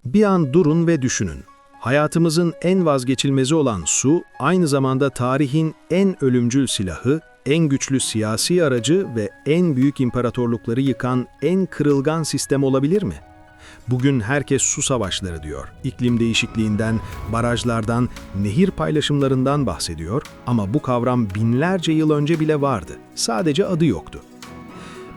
Bir an durun ve düşünün. Hayatımızın en vazgeçilmezi olan su, aynı zamanda tarihin en ölümcül silahı, en güçlü siyasi aracı ve en büyük imparatorlukları yıkan en kırılgan sistem olabilir mi? Bugün herkes su savaşları diyor. İklim değişikliğinden, barajlardan, nehir paylaşımlarından bahsediyor ama bu kavram binlerce yıl önce bile vardı. Sadece adı yoktu.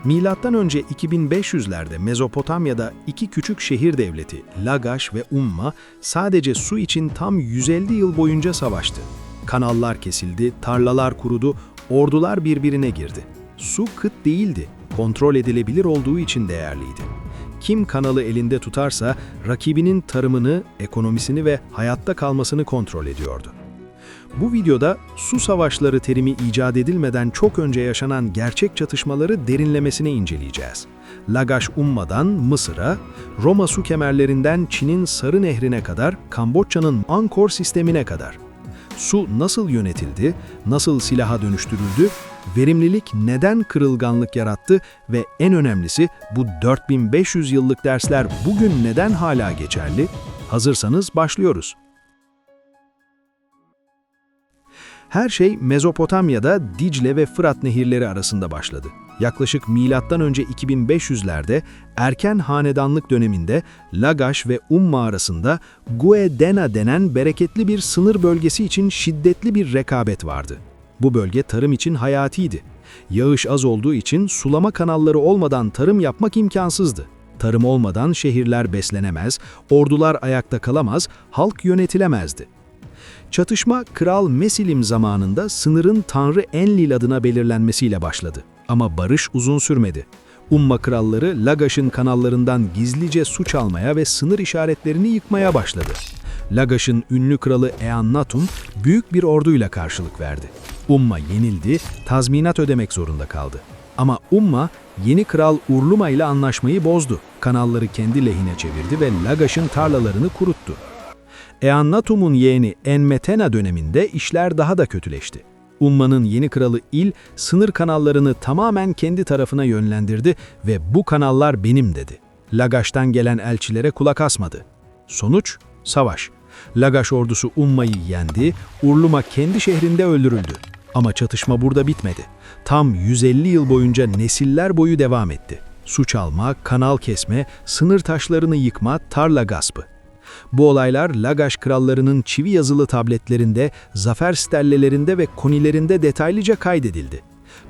Milattan önce 2500'lerde Mezopotamya'da iki küçük şehir devleti Lagaş ve Umma sadece su için tam 150 yıl boyunca savaştı. Kanallar kesildi, tarlalar kurudu, ordular birbirine girdi. Su kıt değildi, kontrol edilebilir olduğu için değerliydi. Kim kanalı elinde tutarsa rakibinin tarımını, ekonomisini ve hayatta kalmasını kontrol ediyordu. Bu videoda su savaşları terimi icat edilmeden çok önce yaşanan gerçek çatışmaları derinlemesine inceleyeceğiz. Lagaş-Umma'dan Mısır'a, Roma su kemerlerinden Çin'in Sarı Nehri'ne kadar, Kamboçya'nın Angkor sistemine kadar. Su nasıl yönetildi, nasıl silaha dönüştürüldü, verimlilik neden kırılganlık yarattı ve en önemlisi bu 4500 yıllık dersler bugün neden hala geçerli? Hazırsanız başlıyoruz. Her şey Mezopotamya'da Dicle ve Fırat nehirleri arasında başladı. Yaklaşık M.Ö. 2500'lerde erken hanedanlık döneminde Lagaş ve Umma arasında Guedena denen bereketli bir sınır bölgesi için şiddetli bir rekabet vardı. Bu bölge tarım için hayatiydi. Yağış az olduğu için sulama kanalları olmadan tarım yapmak imkansızdı. Tarım olmadan şehirler beslenemez, ordular ayakta kalamaz, halk yönetilemezdi. Çatışma Kral Mesilim zamanında sınırın Tanrı Enlil adına belirlenmesiyle başladı. Ama barış uzun sürmedi. Umma kralları Lagaş'ın kanallarından gizlice su çalmaya ve sınır işaretlerini yıkmaya başladı. Lagaş'ın ünlü kralı Eannatum büyük bir orduyla karşılık verdi. Umma yenildi, tazminat ödemek zorunda kaldı. Ama Umma yeni kral Urluma ile anlaşmayı bozdu. Kanalları kendi lehine çevirdi ve Lagaş'ın tarlalarını kuruttu. Eannatum'un yeğeni Enmetena döneminde işler daha da kötüleşti. Umma'nın yeni kralı İl, sınır kanallarını tamamen kendi tarafına yönlendirdi ve bu kanallar benim dedi. Lagaş'tan gelen elçilere kulak asmadı. Sonuç, savaş. Lagaş ordusu Umma'yı yendi, Urluma kendi şehrinde öldürüldü. Ama çatışma burada bitmedi. Tam 150 yıl boyunca nesiller boyu devam etti. Su çalma, kanal kesme, sınır taşlarını yıkma, tarla gaspı. Bu olaylar Lagaş krallarının çivi yazılı tabletlerinde, zafer stellelerinde ve konilerinde detaylıca kaydedildi.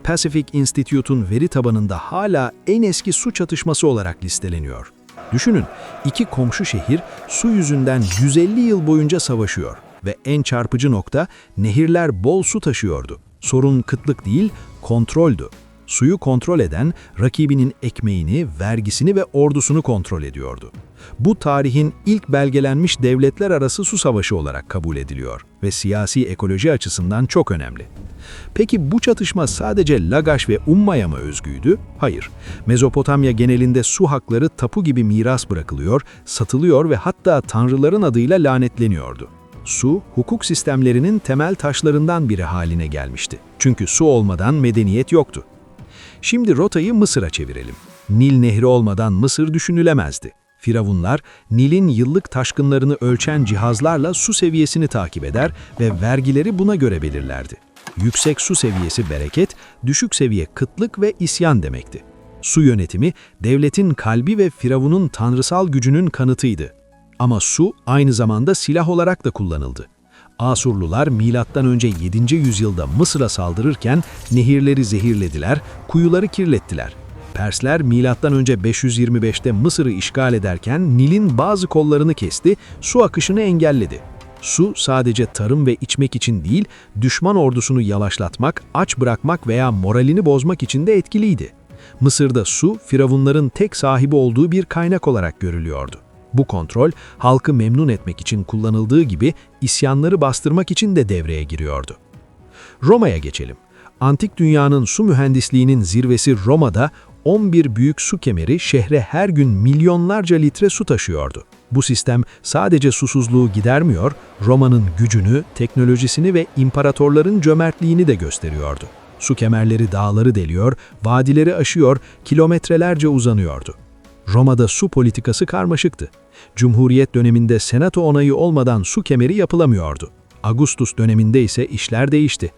Pacific Institute'un veri tabanında hala en eski su çatışması olarak listeleniyor. Düşünün, iki komşu şehir su yüzünden 150 yıl boyunca savaşıyor ve en çarpıcı nokta nehirler bol su taşıyordu. Sorun kıtlık değil, kontroldü. Suyu kontrol eden, rakibinin ekmeğini, vergisini ve ordusunu kontrol ediyordu. Bu tarihin ilk belgelenmiş devletler arası su savaşı olarak kabul ediliyor ve siyasi ekoloji açısından çok önemli. Peki bu çatışma sadece Lagaş ve Umma'ya mı özgüydü? Hayır. Mezopotamya genelinde su hakları tapu gibi miras bırakılıyor, satılıyor ve hatta tanrıların adıyla lanetleniyordu. Su, hukuk sistemlerinin temel taşlarından biri haline gelmişti. Çünkü su olmadan medeniyet yoktu. Şimdi rotayı Mısır'a çevirelim. Nil Nehri olmadan Mısır düşünülemezdi. Firavunlar, Nil'in yıllık taşkınlarını ölçen cihazlarla su seviyesini takip eder ve vergileri buna göre belirlerdi. Yüksek su seviyesi bereket, düşük seviye kıtlık ve isyan demekti. Su yönetimi, devletin kalbi ve Firavun'un tanrısal gücünün kanıtıydı. Ama su aynı zamanda silah olarak da kullanıldı. Asurlular M.Ö. 7. yüzyılda Mısır'a saldırırken nehirleri zehirlediler, kuyuları kirlettiler. Persler M.Ö. 525'te Mısır'ı işgal ederken Nil'in bazı kollarını kesti, su akışını engelledi. Su sadece tarım ve içmek için değil, düşman ordusunu yavaşlatmak, aç bırakmak veya moralini bozmak için de etkiliydi. Mısır'da su, firavunların tek sahibi olduğu bir kaynak olarak görülüyordu. Bu kontrol, halkı memnun etmek için kullanıldığı gibi isyanları bastırmak için de devreye giriyordu. Roma'ya geçelim. Antik dünyanın su mühendisliğinin zirvesi Roma'da 11 büyük su kemeri şehre her gün milyonlarca litre su taşıyordu. Bu sistem sadece susuzluğu gidermiyor, Roma'nın gücünü, teknolojisini ve imparatorların cömertliğini de gösteriyordu. Su kemerleri dağları deliyor, vadileri aşıyor, kilometrelerce uzanıyordu. Roma'da su politikası karmaşıktı. Cumhuriyet döneminde senato onayı olmadan su kemeri yapılamıyordu. Augustus döneminde ise işler değişti.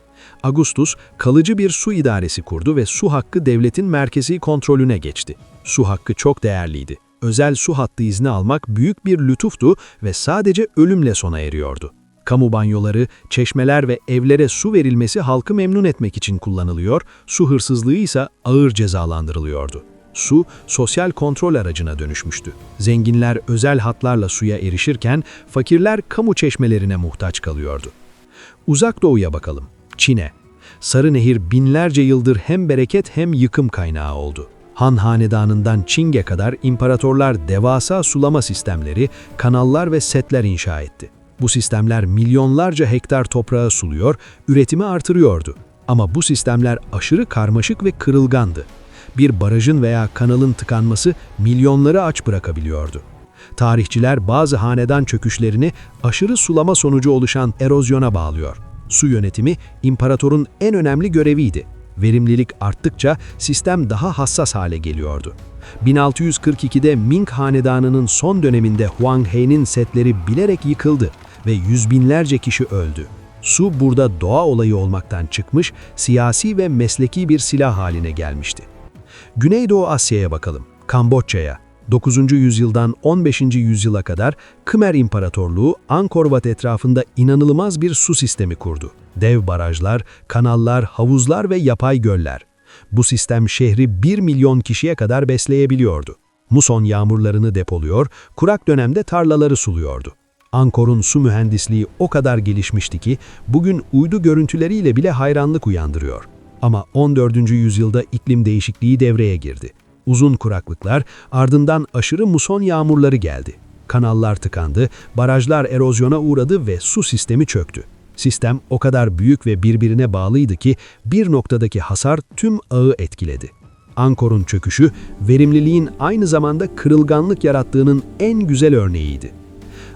Augustus, kalıcı bir su idaresi kurdu ve su hakkı devletin merkezi kontrolüne geçti. Su hakkı çok değerliydi. Özel su hattı izni almak büyük bir lütuftu ve sadece ölümle sona eriyordu. Kamu banyoları, çeşmeler ve evlere su verilmesi halkı memnun etmek için kullanılıyor, su hırsızlığı ise ağır cezalandırılıyordu. Su, sosyal kontrol aracına dönüşmüştü. Zenginler özel hatlarla suya erişirken, fakirler kamu çeşmelerine muhtaç kalıyordu. Uzak Doğu'ya bakalım, Çin'e. Sarı Nehir binlerce yıldır hem bereket hem yıkım kaynağı oldu. Han Hanedanı'ndan Çing'e kadar imparatorlar devasa sulama sistemleri, kanallar ve setler inşa etti. Bu sistemler milyonlarca hektar toprağı suluyor, üretimi artırıyordu. Ama bu sistemler aşırı karmaşık ve kırılgandı. Bir barajın veya kanalın tıkanması milyonları aç bırakabiliyordu. Tarihçiler bazı hanedan çöküşlerini aşırı sulama sonucu oluşan erozyona bağlıyor. Su yönetimi imparatorun en önemli göreviydi. Verimlilik arttıkça sistem daha hassas hale geliyordu. 1642'de Ming Hanedanı'nın son döneminde Huang He'nin setleri bilerek yıkıldı ve yüz binlerce kişi öldü. Su burada doğa olayı olmaktan çıkmış, siyasi ve mesleki bir silah haline gelmişti. Güneydoğu Asya'ya bakalım, Kamboçya'ya. 9. yüzyıldan 15. yüzyıla kadar Khmer İmparatorluğu Angkor Wat etrafında inanılmaz bir su sistemi kurdu. Dev barajlar, kanallar, havuzlar ve yapay göller. Bu sistem şehri 1 milyon kişiye kadar besleyebiliyordu. Muson yağmurlarını depoluyor, kurak dönemde tarlaları suluyordu. Angkor'un su mühendisliği o kadar gelişmişti ki bugün uydu görüntüleriyle bile hayranlık uyandırıyor. Ama 14. yüzyılda iklim değişikliği devreye girdi. Uzun kuraklıklar, ardından aşırı muson yağmurları geldi. Kanallar tıkandı, barajlar erozyona uğradı ve su sistemi çöktü. Sistem o kadar büyük ve birbirine bağlıydı ki bir noktadaki hasar tüm ağı etkiledi. Angkor'un çöküşü, verimliliğin aynı zamanda kırılganlık yarattığının en güzel örneğiydi.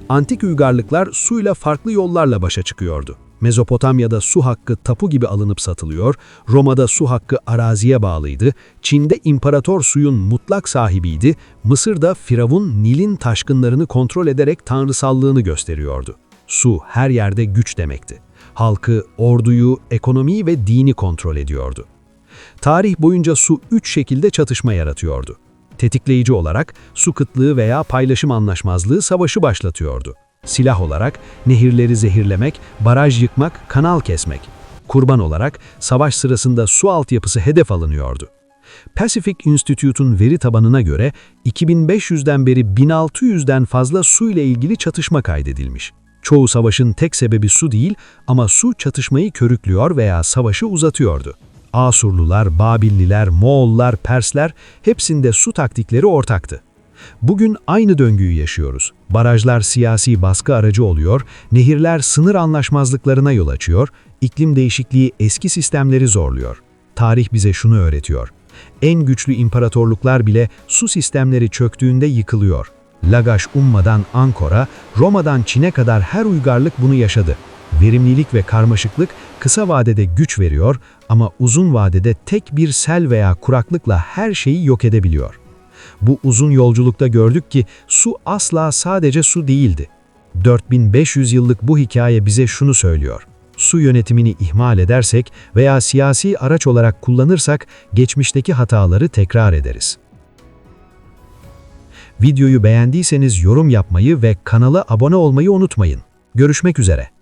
Antik uygarlıklar suyla farklı yollarla başa çıkıyordu. Mezopotamya'da su hakkı tapu gibi alınıp satılıyor, Roma'da su hakkı araziye bağlıydı, Çin'de imparator suyun mutlak sahibiydi, Mısır'da Firavun Nil'in taşkınlarını kontrol ederek tanrısallığını gösteriyordu. Su her yerde güç demekti. Halkı, orduyu, ekonomiyi ve dini kontrol ediyordu. Tarih boyunca su 3 şekilde çatışma yaratıyordu. Tetikleyici olarak su kıtlığı veya paylaşım anlaşmazlığı savaşı başlatıyordu. Silah olarak nehirleri zehirlemek, baraj yıkmak, kanal kesmek. Kurban olarak savaş sırasında su altyapısı hedef alınıyordu. Pacific Institute'un veri tabanına göre 2500'den beri 1600'den fazla su ile ilgili çatışma kaydedilmiş. Çoğu savaşın tek sebebi su değil ama su çatışmayı körüklüyor veya savaşı uzatıyordu. Asurlular, Babilliler, Moğollar, Persler hepsinde su taktikleri ortaktı. Bugün aynı döngüyü yaşıyoruz. Barajlar siyasi baskı aracı oluyor, nehirler sınır anlaşmazlıklarına yol açıyor, iklim değişikliği eski sistemleri zorluyor. Tarih bize şunu öğretiyor. En güçlü imparatorluklar bile su sistemleri çöktüğünde yıkılıyor. Lagaş Umma'dan Angkor'a, Roma'dan Çin'e kadar her uygarlık bunu yaşadı. Verimlilik ve karmaşıklık kısa vadede güç veriyor ama uzun vadede tek bir sel veya kuraklıkla her şeyi yok edebiliyor. Bu uzun yolculukta gördük ki su asla sadece su değildi. 4500 yıllık bu hikaye bize şunu söylüyor. Su yönetimini ihmal edersek veya siyasi araç olarak kullanırsak geçmişteki hataları tekrar ederiz. Videoyu beğendiyseniz yorum yapmayı ve kanala abone olmayı unutmayın. Görüşmek üzere.